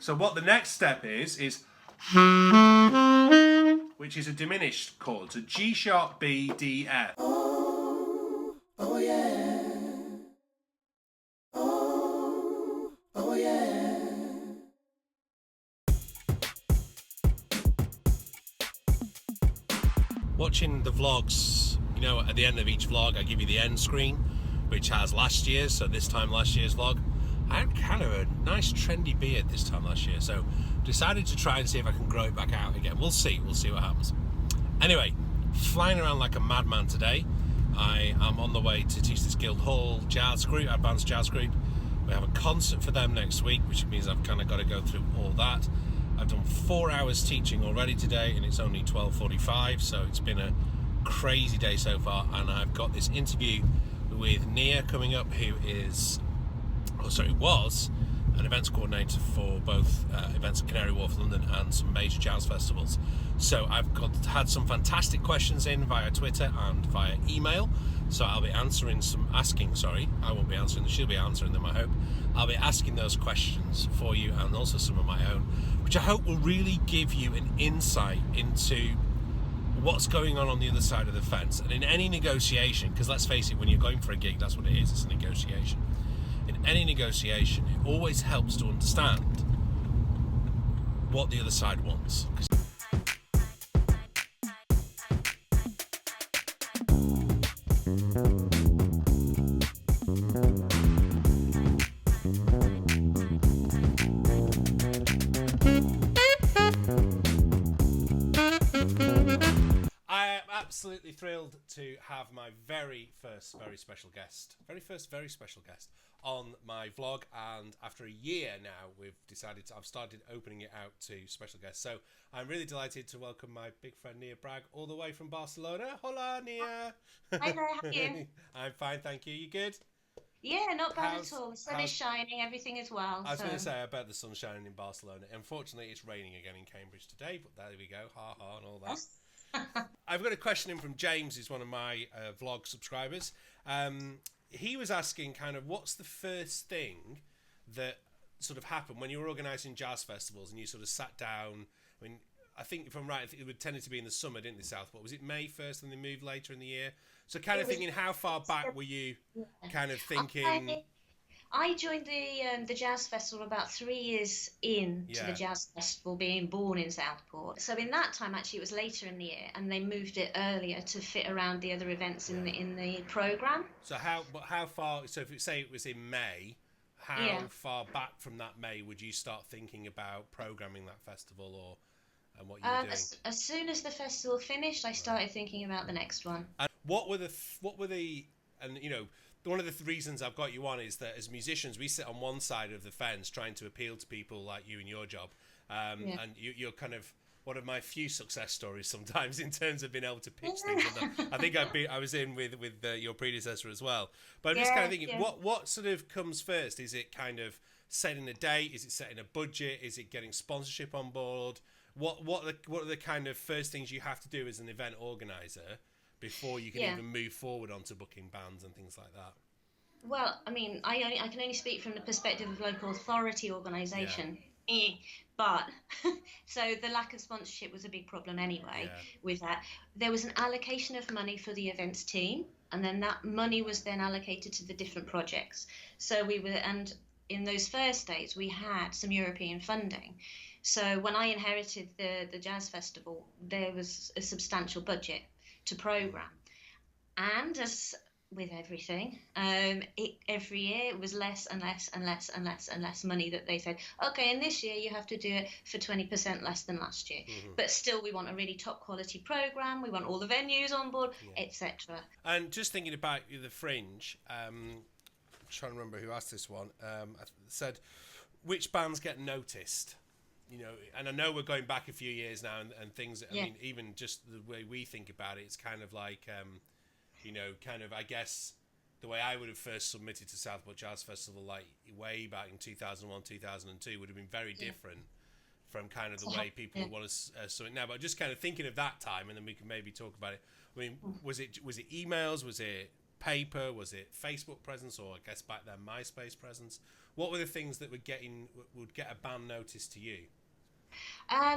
So what the next step is which is a diminished chord. So G sharp, B, D, F. Oh, oh yeah. Oh, oh yeah. Watching the vlogs, you know, at the end of each vlog I give you the end screen, which has last year's, so this time last year's vlog. I had kind of a nice trendy beard this time last year, so decided to try and see if I can grow it back out again. We'll see what happens. Anyway, flying around like a madman today. I am on the way to teach this Guildhall jazz group, advanced jazz group. We have a concert for them next week, which means I've kind of got to go through all that. I've done 4 hours teaching already today, and it's only 12:45, so it's been a crazy day so far. And I've got this interview with Nia coming up, who was an events coordinator for both events at Canary Wharf, London, and some major jazz festivals. So I've had some fantastic questions in via Twitter and via email. So I'll be I won't be answering them, she'll be answering them, I hope. I'll be asking those questions for you, and also some of my own, which I hope will really give you an insight into what's going on the other side of the fence. And in any negotiation, because let's face it, when you're going for a gig, that's what it is, it's a negotiation. In any negotiation, it always helps to understand what the other side wants. I am absolutely thrilled to have my very first very special guest on my vlog, and after a year now I've started opening it out to special guests. So I'm really delighted to welcome my big friend Nia Bragg all the way from Barcelona. Hola, Nia. Hi there, how are you? I'm fine, thank you. You good? Yeah, not bad at all. The sun is shining, everything is well. I was going to say, I bet the sun's shining in Barcelona. Unfortunately, it's raining again in Cambridge today, but there we go, ha ha and all that. I've got a question in from James, who's one of my vlog subscribers. He was asking kind of what's the first thing that sort of happened when you were organising jazz festivals and you sort of sat down. I mean, I think if I'm right, it would tended to be in the summer, didn't they, Southport? Was it May first and they moved later in the year? So kind of thinking, how far back were you kind of thinking? I joined the jazz festival about 3 years in to the jazz festival, being born in Southport. So in that time, actually, it was later in the year, and they moved it earlier to fit around the other events in the program. So how far? So if you say it was in May, how far back from that May would you start thinking about programming that festival, or and what you were doing? As soon as the festival finished, I started thinking about the next one. And what were the and you know, one of the reasons I've got you on is that as musicians, we sit on one side of the fence trying to appeal to people like you in your job, and you're kind of one of my few success stories sometimes in terms of being able to pitch things. And I think I was in with your predecessor as well. But I'm just kind of thinking, what sort of comes first? Is it kind of setting a date? Is it setting a budget? Is it getting sponsorship on board? What are the kind of first things you have to do as an event organizer before you can even move forward onto booking bands and things like that? Well, I mean, I can only speak from the perspective of local authority organisation. But so the lack of sponsorship was a big problem anyway. With that, there was an allocation of money for the events team, and then that money was then allocated to the different projects. So and in those first days we had some European funding. So when I inherited the jazz festival, there was a substantial budget to program, and as with everything, every year it was less and less and less and less and less money that they said, okay, and this year you have to do it for 20% less than last year. But still, we want a really top quality program, we want all the venues on board, etc. And just thinking about the Fringe, I'm trying to remember who asked this one, said which bands get noticed, you know, and I know we're going back a few years now, and things, I mean, even just the way we think about it, it's kind of like you know, kind of, I guess, the way I would have first submitted to Southport Jazz Festival, like way back in 2001, 2002, would have been very different from kind of the way people want to submit now. But just kind of thinking of that time, and then we can maybe talk about it. I mean, was it emails? Was it paper? Was it Facebook presence, or I guess back then MySpace presence? What were the things that would get a band noticed to you?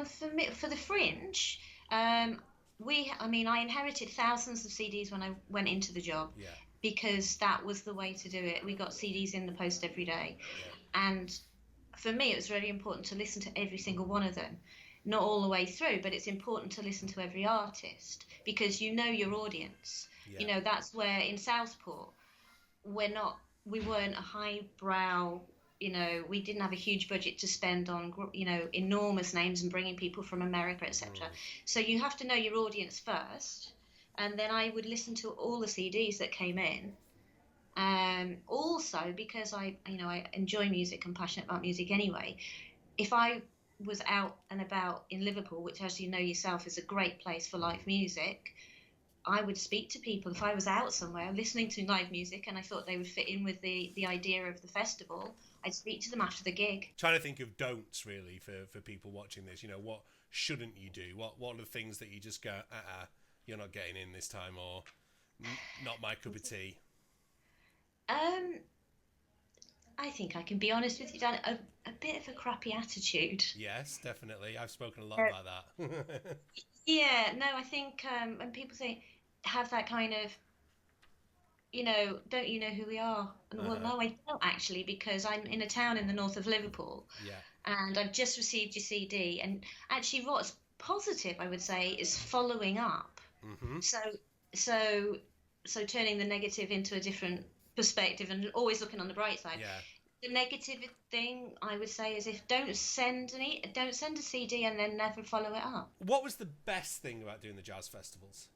For me, for the Fringe, I inherited thousands of CDs when I went into the job Yeah. because that was the way to do it. We got CDs in the post every day. Yeah. And for me, it was really important to listen to every single one of them. Not all the way through, but it's important to listen to every artist because you know your audience. Yeah. You know, that's where in Southport, we weren't a highbrow, we didn't have a huge budget to spend on, enormous names and bringing people from America, etc. So you have to know your audience first. And then I would listen to all the CDs that came in. Also, because I enjoy music and passionate about music anyway, if I was out and about in Liverpool, which, as you know yourself, is a great place for live music, I would speak to people. If I was out somewhere listening to live music and I thought they would fit in with the idea of the festival, I'd speak to them after the gig. Trying to think of don'ts really for people watching this. What shouldn't you do? What are the things that you just go, you're not getting in this time, or not my cup of tea? I think I can be honest with you, Dan. A bit of a crappy attitude. Yes, definitely. I've spoken a lot about that. Yeah, no, I think when people have that kind of, don't you know who we are? Well, no, I don't actually, because I'm in a town in the north of Liverpool. Yeah. And I've just received your CD. And actually, what's positive, I would say, is following up. Mm-hmm. So turning the negative into a different perspective and always looking on the bright side. Yeah. The negative thing I would say is don't send a CD and then never follow it up. What was the best thing about doing the jazz festivals?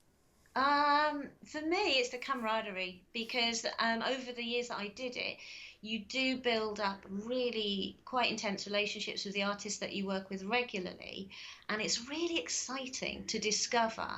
For me, it's the camaraderie, because over the years that I did it, you do build up really quite intense relationships with the artists that you work with regularly, and it's really exciting to discover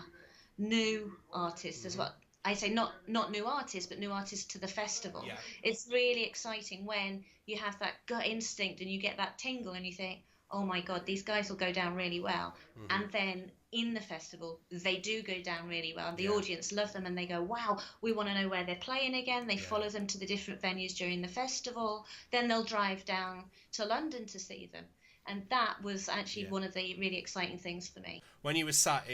new artists as well. I say not new artists, but new artists to the festival. Yeah. It's really exciting when you have that gut instinct and you get that tingle and you think, oh my God, these guys will go down really well. And then in the festival, they do go down really well. The audience love them and they go, wow, we want to know where they're playing again. They follow them to the different venues during the festival. Then they'll drive down to London to see them. And that was actually one of the really exciting things for me. When you were sat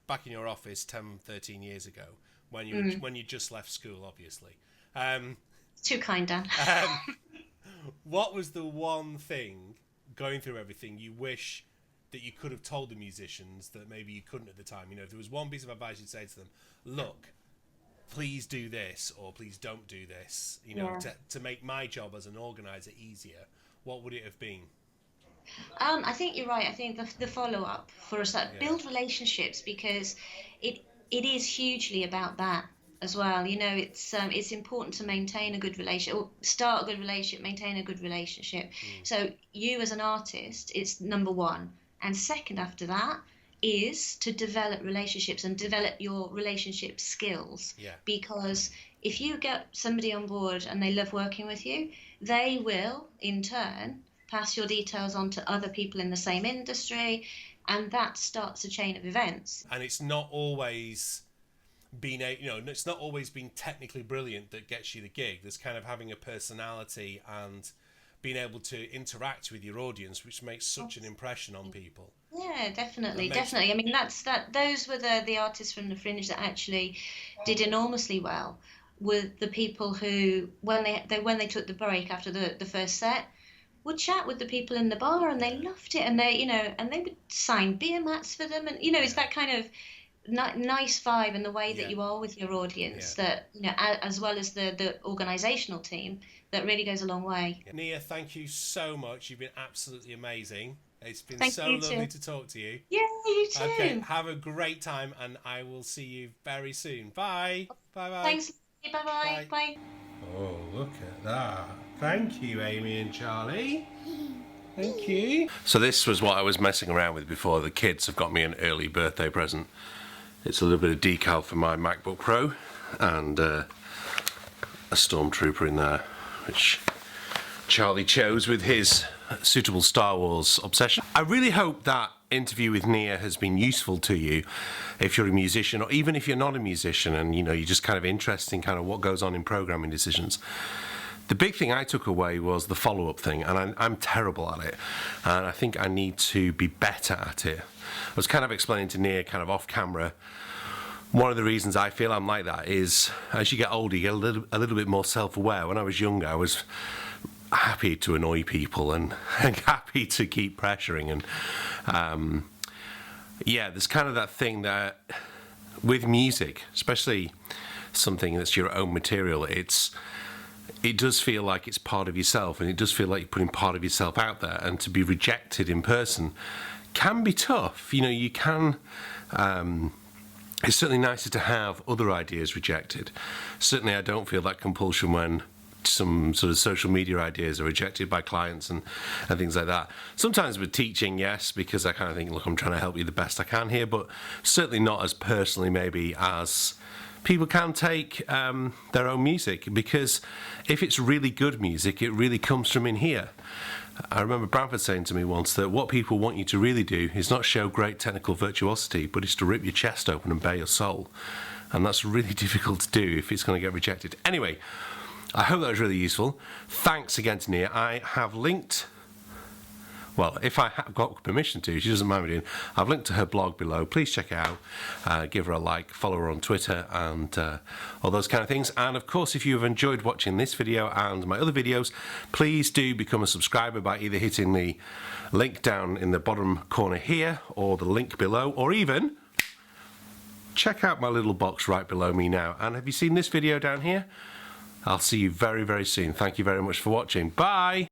back in your office 10, 13 years ago, when you just left school, obviously. Too kind, Dan. What was the one thing, going through everything, you wish that you could have told the musicians that maybe you couldn't at the time? If there was one piece of advice you'd say to them, look, please do this, or please don't do this, to make my job as an organizer easier, what would it have been? I think you're right. I think the follow-up for us, build relationships, because it is hugely about that as well. It's important to maintain a good relationship, or start a good relationship, maintain a good relationship. So you as an artist, it's number one. And second after that is to develop relationships and develop your relationship skills. Yeah. Because if you get somebody on board and they love working with you, they will, in turn, pass your details on to other people in the same industry, and that starts a chain of events. And it's not always it's not always being technically brilliant that gets you the gig. There's kind of having a personality and being able to interact with your audience, which makes such an impression on people. Yeah, definitely. I mean, those were the artists from the Fringe that actually did enormously well. With the people who, when they took the break after the first set, would chat with the people in the bar, and they loved it, and they would sign beer mats for them, and it's that kind of nice vibe and the way that you are with your audience that as well as the organizational team, that really goes a long way. Nia, thank you so much. You've been absolutely amazing. It's been Thank so you lovely too. to talk to you. Yeah, you too. Okay, have a great time, and I will see you very soon. Bye. Bye. Thanks. Bye. Bye. Oh, look at that. Thank you, Amy and Charlie. Thank you. So this was what I was messing around with before. The kids have got me an early birthday present. It's a little bit of decal for my MacBook Pro and a Stormtrooper in there, which Charlie chose with his suitable Star Wars obsession. I really hope that interview with Nia has been useful to you, if you're a musician, or even if you're not a musician and you're just kind of interested in kind of what goes on in programming decisions, the big thing I took away was the follow-up thing, and I'm terrible at it, and I think I need to be better at it. I was kind of explaining to Nia kind of off camera, one of the reasons I feel I'm like that is as you get older you get a little bit more self-aware. When I was younger I was happy to annoy people and happy to keep pressuring, and yeah, there's kind of that thing that with music, especially something that's your own material, it does feel like it's part of yourself, and it does feel like you're putting part of yourself out there, and to be rejected in person can be tough. You can it's certainly nicer to have other ideas rejected. Certainly I don't feel that compulsion when some sort of social media ideas are rejected by clients and things like that. Sometimes with teaching, yes, because I kind of think, look, I'm trying to help you the best I can here, but certainly not as personally maybe as people can take their own music, because if it's really good music, it really comes from in here. I remember Bradford saying to me once that what people want you to really do is not show great technical virtuosity, but it's to rip your chest open and bare your soul. And that's really difficult to do if it's going to get rejected. Anyway, I hope that was really useful. Thanks again to Nia. I have linked, well, if I have got permission to, she doesn't mind me doing, I've linked to her blog below. Please check it out. Give her a like, follow her on Twitter, and all those kind of things. And of course, if you've enjoyed watching this video and my other videos, please do become a subscriber by either hitting the link down in the bottom corner here, or the link below, or even check out my little box right below me now. And have you seen this video down here? I'll see you very, very soon. Thank you very much for watching. Bye!